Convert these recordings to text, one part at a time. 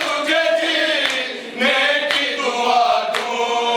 तुझे जीने की दुआ दूं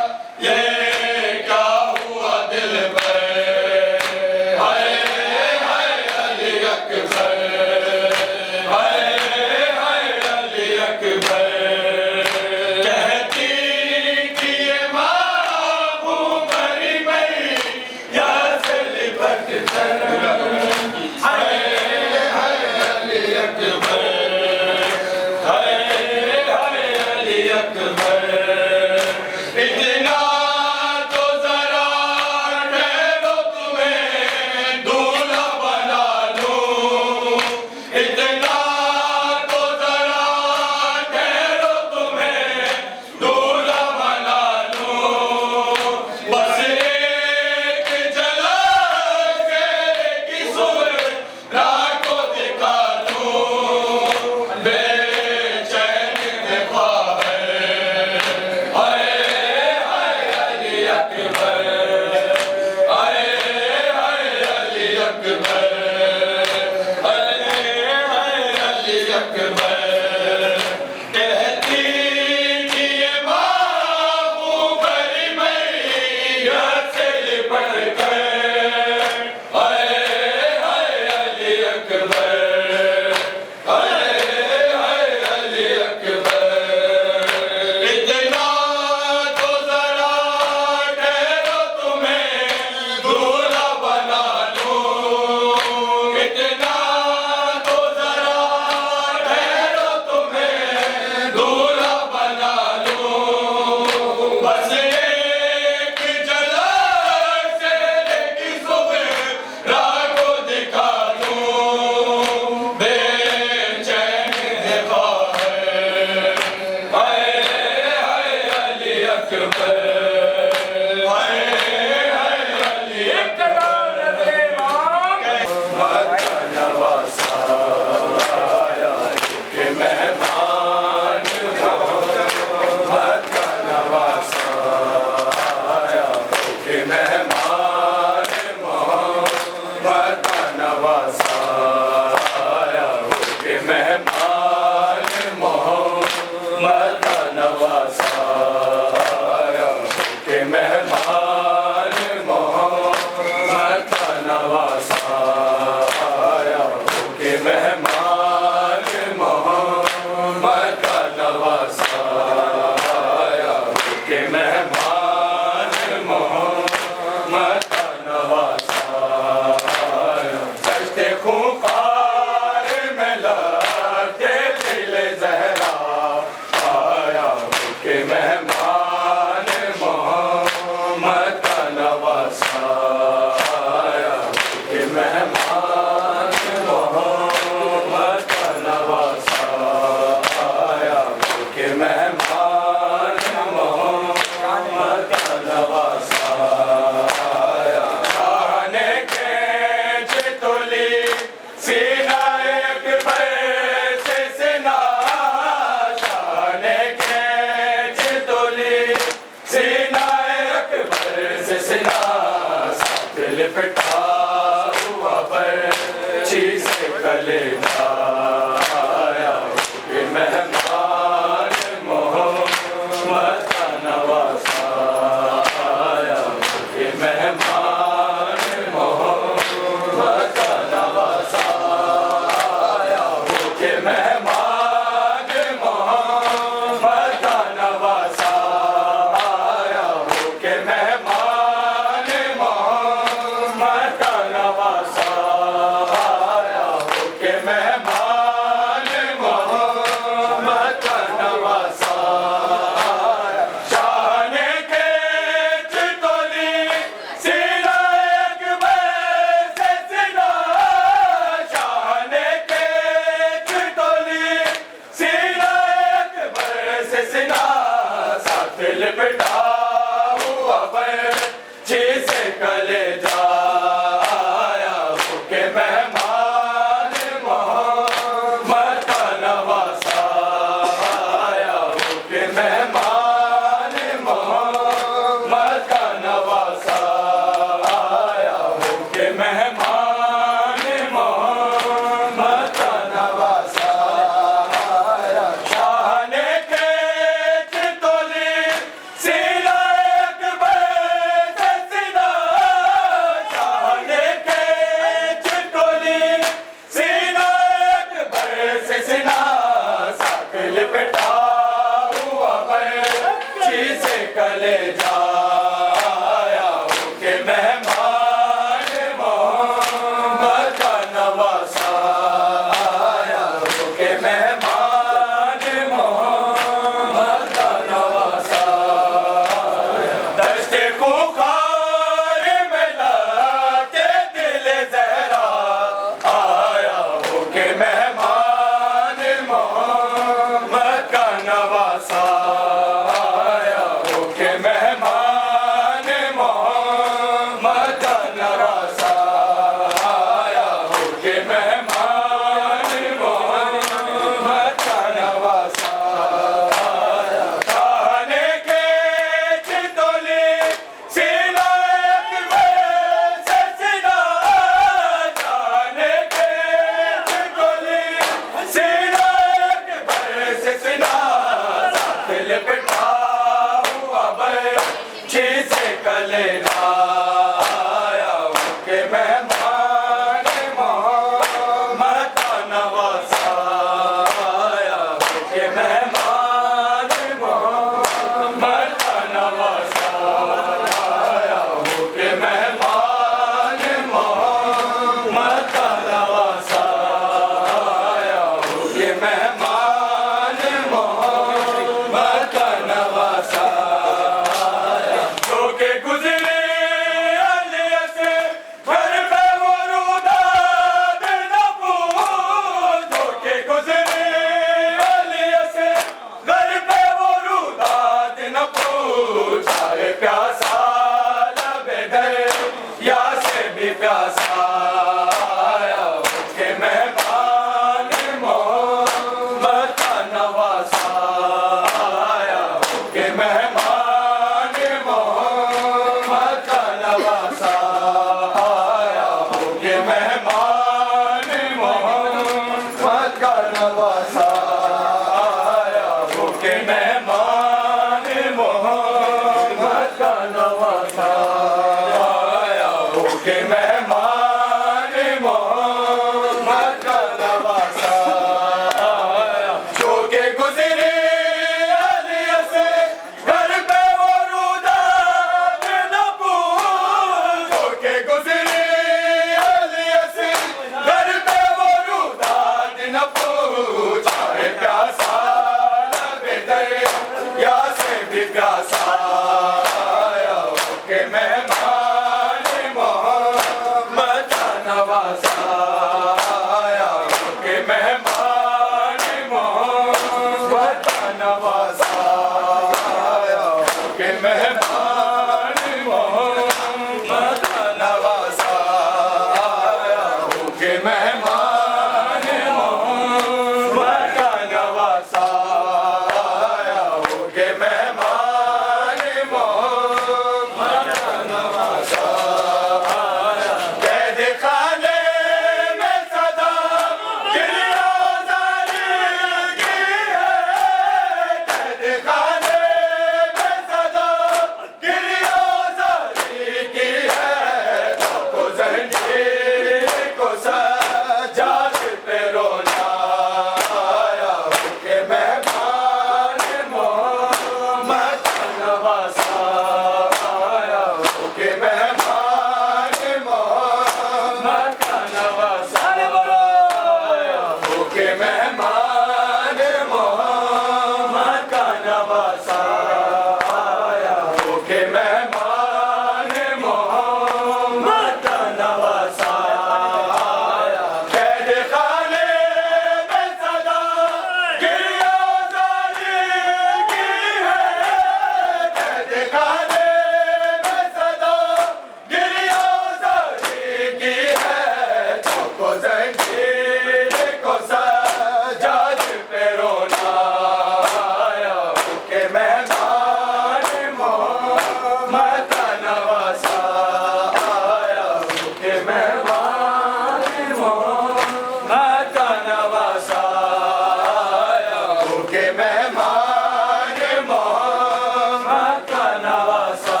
के मेहमान मोहम्मद का नवासा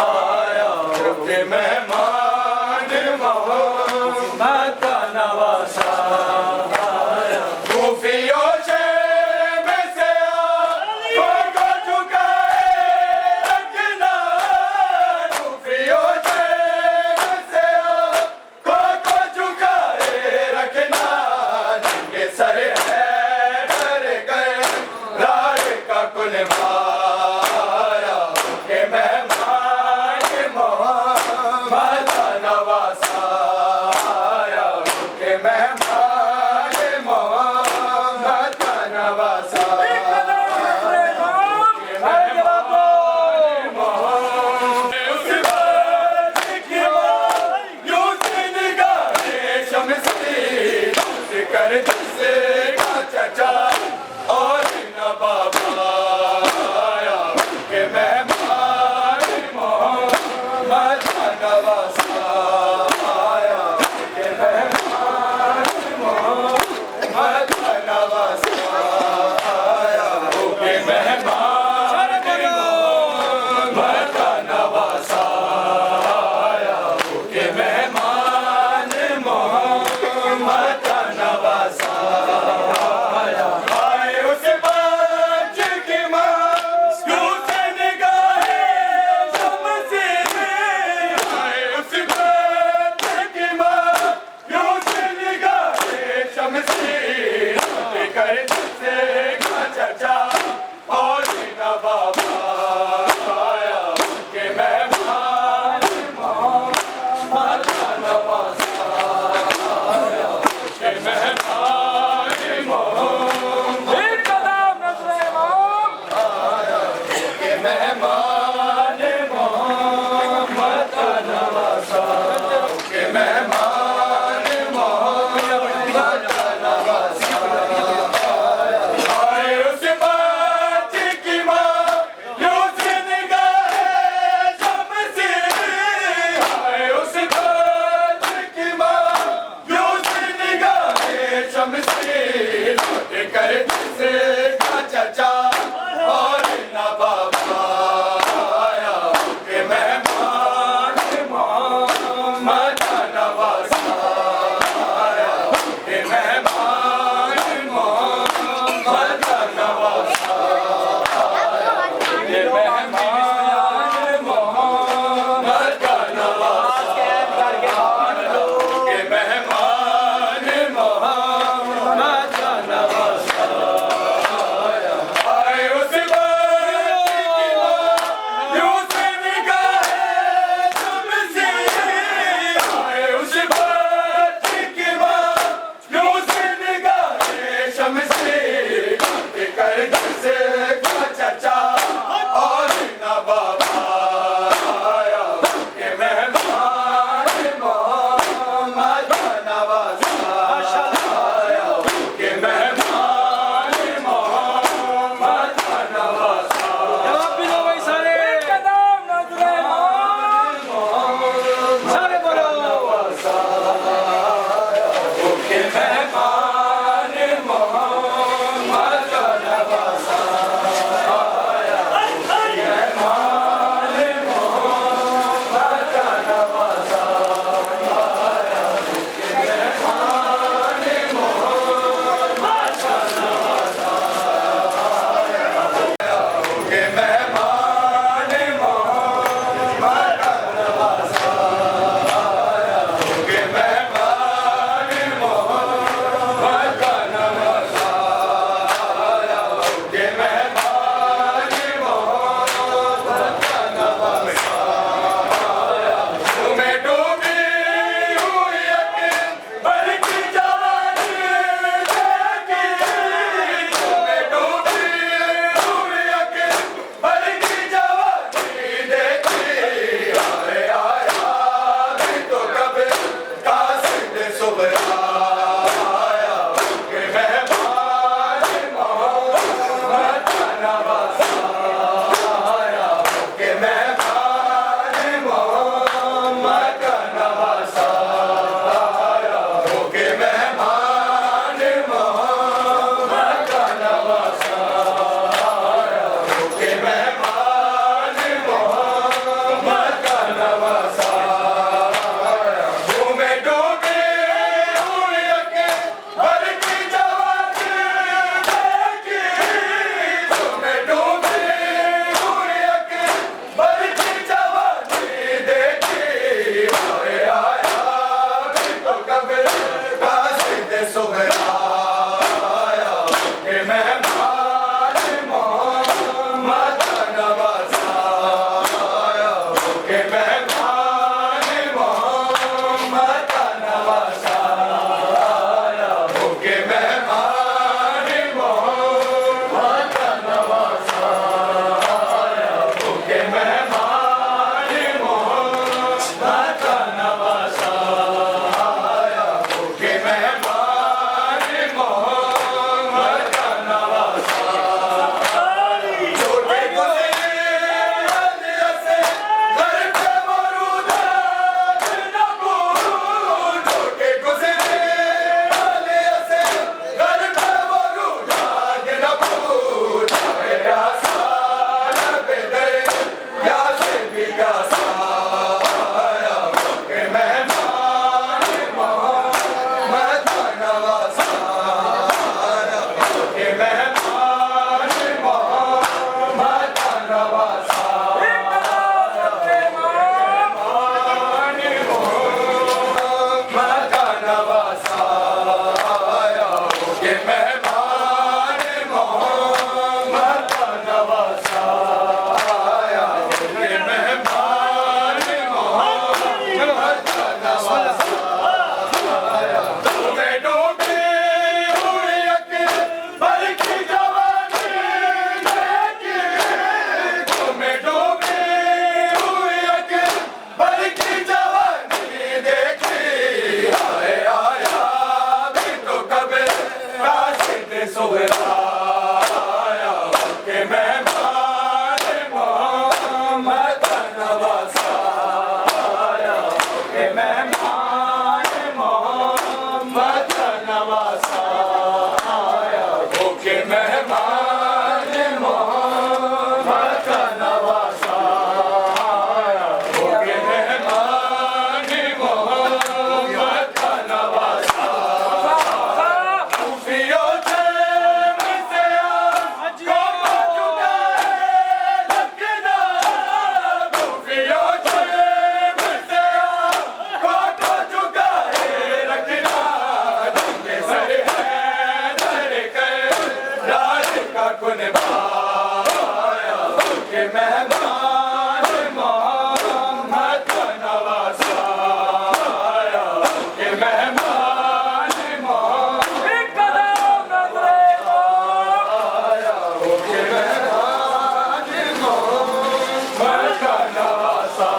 आया, के मेहमान मोहम्मद का नवासा आया। खूफियों से में से आंखों को झुकाए रखना, खूफियों से में से आंखों को झुकाए रखना। जिनके सर है डर गए राज का कुलवाया, के मेहमान मोहम्मद का नवासा आया, के मेहमान मोहम्मद का नवासा कर जिसे का चचा और न बाबा आया, के मेहमान मोहम्मद का नवासा आया, के मेहमान मोहम्मद का नवासा आया, के मेहमान मोहम्मद का नवासा आया, के मेहमान मोहम्मद का नवासा आया। आए उस बच्चे की माँ क्यों से निगाहें शम्से में, आए उस बच्चे की माँ क्यों से निगाहें शम्से कर जिसे का चचा और न बाबा आया, के मेहमान मोहम्मद का नवासा आया, के मेहमान मोहम्मद आया, के मेहमान मोहम्मद का नवासा, के मेहमान मोहम्मद का नवासा आया। आए उस का कुन पाया के मेहमान मोहम्मद का नवासा आया के मेहमान मोहम्मद का नवासा आया के मेहमान मोहम्मद का नवासा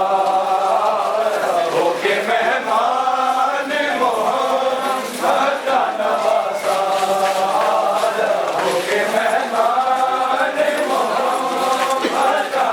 आया के मेहमान मोहम्मद का नवासा आया के मेहमान मोहम्मद का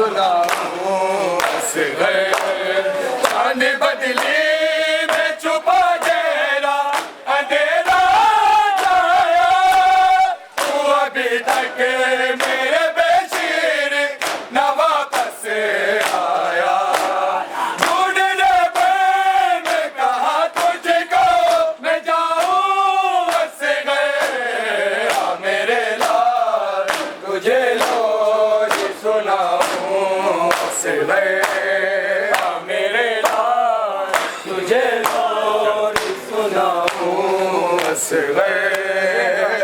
सुनाऊं असगर। चांद बदली में छुपा गहरा अंधेरा छाया, तू अभी तक मेरे बेशीर न वापस आया। ढूंढने पे मैं कहा तुझको मैं जाऊं असगर। आ मेरे लाल तुझे लोरी सुनाऊं असगर। आ मेरे लाल तुझे लोरी सुनाऊं असगर।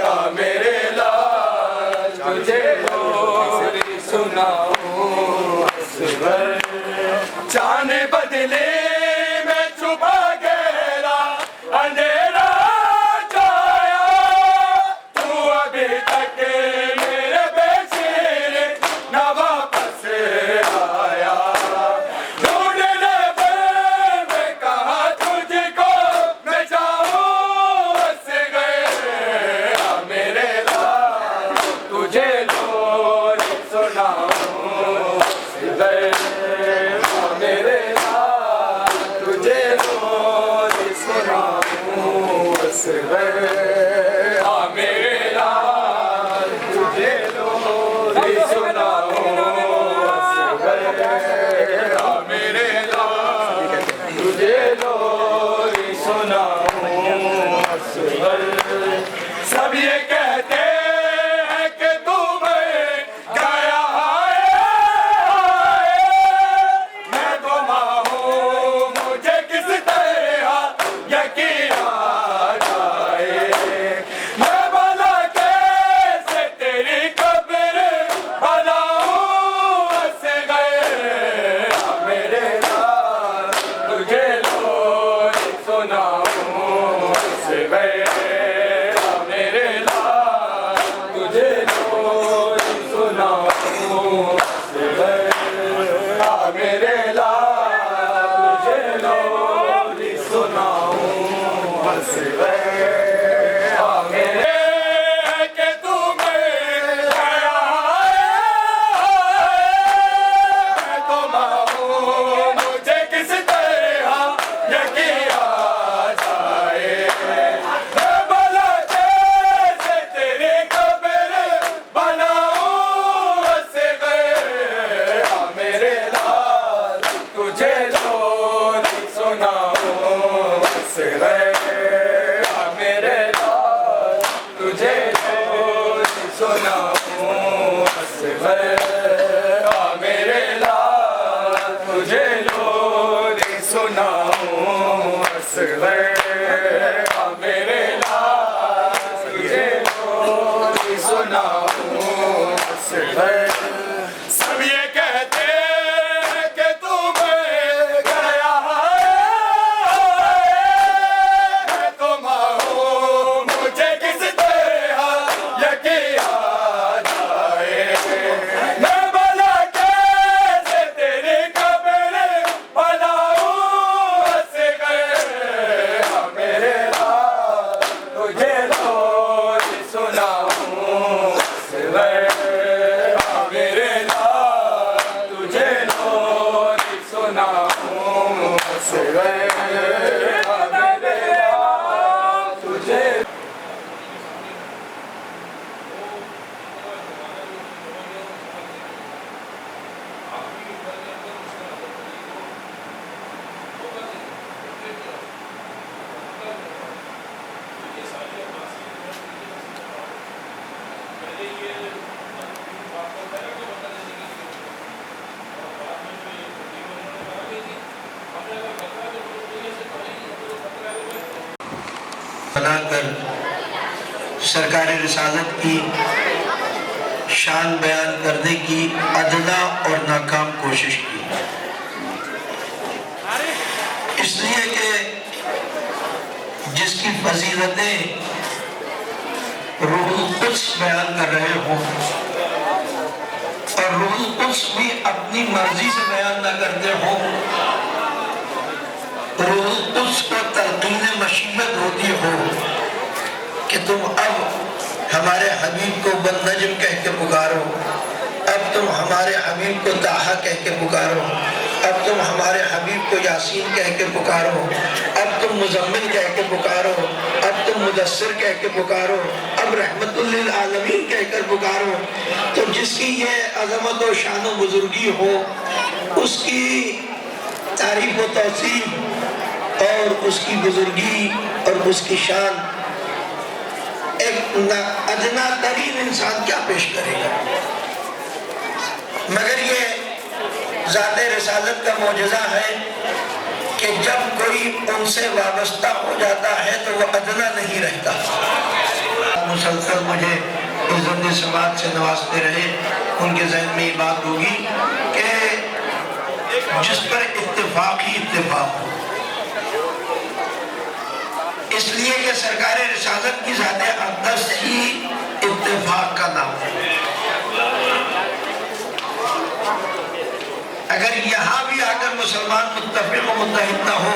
आ मेरे लाल तुझे लोरी सुनाऊं असगर। चांद बदले में छुपा गहरा अंधेरा छाया, तू अभी तक मेरे बेशीर न वापस आया। ढूंढने पे मैं कहा तुझको मैं जाऊं असगर। आ मेरे लाल तुझे लोरी सुनाऊं असगर। आ मेरे लाल तुझे लोरी सुनाऊं असगर। आ मेरे लाल तुझे लोरी सुनाऊं असगर। आ मेरे लाल तुझे लोरी सुनाऊं असगर। सब ये कहते हैं कि तू मर गया है, मैं गुमा हूँ मुझे किस तरह यकीन आ जाए। मैं भला कैसे तेरी कब्र बनाऊं असगर। आ मेरे लाल तुझे लोरी सुनाऊं असगर। आ मेरे लाल तुझे लोरी सुनाऊं असगर। आ मेरे लाल तुझे लोरी सुनाऊं असगर। आ मेरे के तू मर गया है, मैं गुमा हूँ मुझे किस तरह यकीन आ जाए। मैं भला कैसे तेरी कब्र बनाऊं असगर। आ मेरे लाल तुझे लोरी सुनाऊं असगर। आ मेरे लाल तुझे लोरी सुनाऊं असगर। आ मेरे लाल तुझे लोरी सुनाऊं असगर। आ मेरे लाल तुझे लोरी सुनाऊं असगर। सब ये कहते हैं कि तू मर गया है, मैं गुमा हूँ मुझे किस तरह यकीन आ जाए। मैं भला कैसे तेरी कब्र बनाऊं असगर। आ मेरे लाल तुझे लोरी सुनाऊं असगर। आ मेरे लाल तुझे लोरी सुनाऊं असगर। आ मेरे लाल तुझे बनाकर सरकार रिसालत की शान बयान करने की अदना और नाकाम कोशिश की, इसलिए कि जिसकी फजीलतें रूहुल कुद्स बयान कर रहे हों और रूहुल कुद्स भी अपनी मर्जी से बयान न करते हों, रूहुल कुद्स को तलकीन मशीबत होती हो कि तुम अब हमारे हबीब को बंदजम कह के पुकारो, अब तुम हमारे हबीब को ताहा कह के पुकारो, अब तुम हमारे हबीब को यासीन कह के पुकारो, अब तुम मुजम्मिल कह के पुकारो, अब तुम मुदस्सिर कह के पुकारो, अब रहमतुल लिल आलमीन कह कर पुकारो। तो जिसकी ये अज़मत और शान व बुजुर्गी हो, उसकी तारीफ व तौसीफ और उसकी बुजुर्गी और उसकी शान एक अदना तरीन इंसान क्या पेश करेगा। मगर ये ज़ाते रिसालत का मौजज़ा है कि जब कोई उनसे वाबस्ता हो जाता है तो वह अदना नहीं रहता। मुसलसल मुझे इज़्ज़त समाज से नवाजते रहे, उनके ज़हन में ये बात होगी कि जिस पर इत्तेफाक ही इत्तेफाक हो, इसलिए कि सरकार रिसालत की ज़ाते अक़दस ही इत्तेफाक का नाम है। अगर यहाँ भी आकर मुसलमान मुत्तफ़िक़ व मुत्तहिद न हो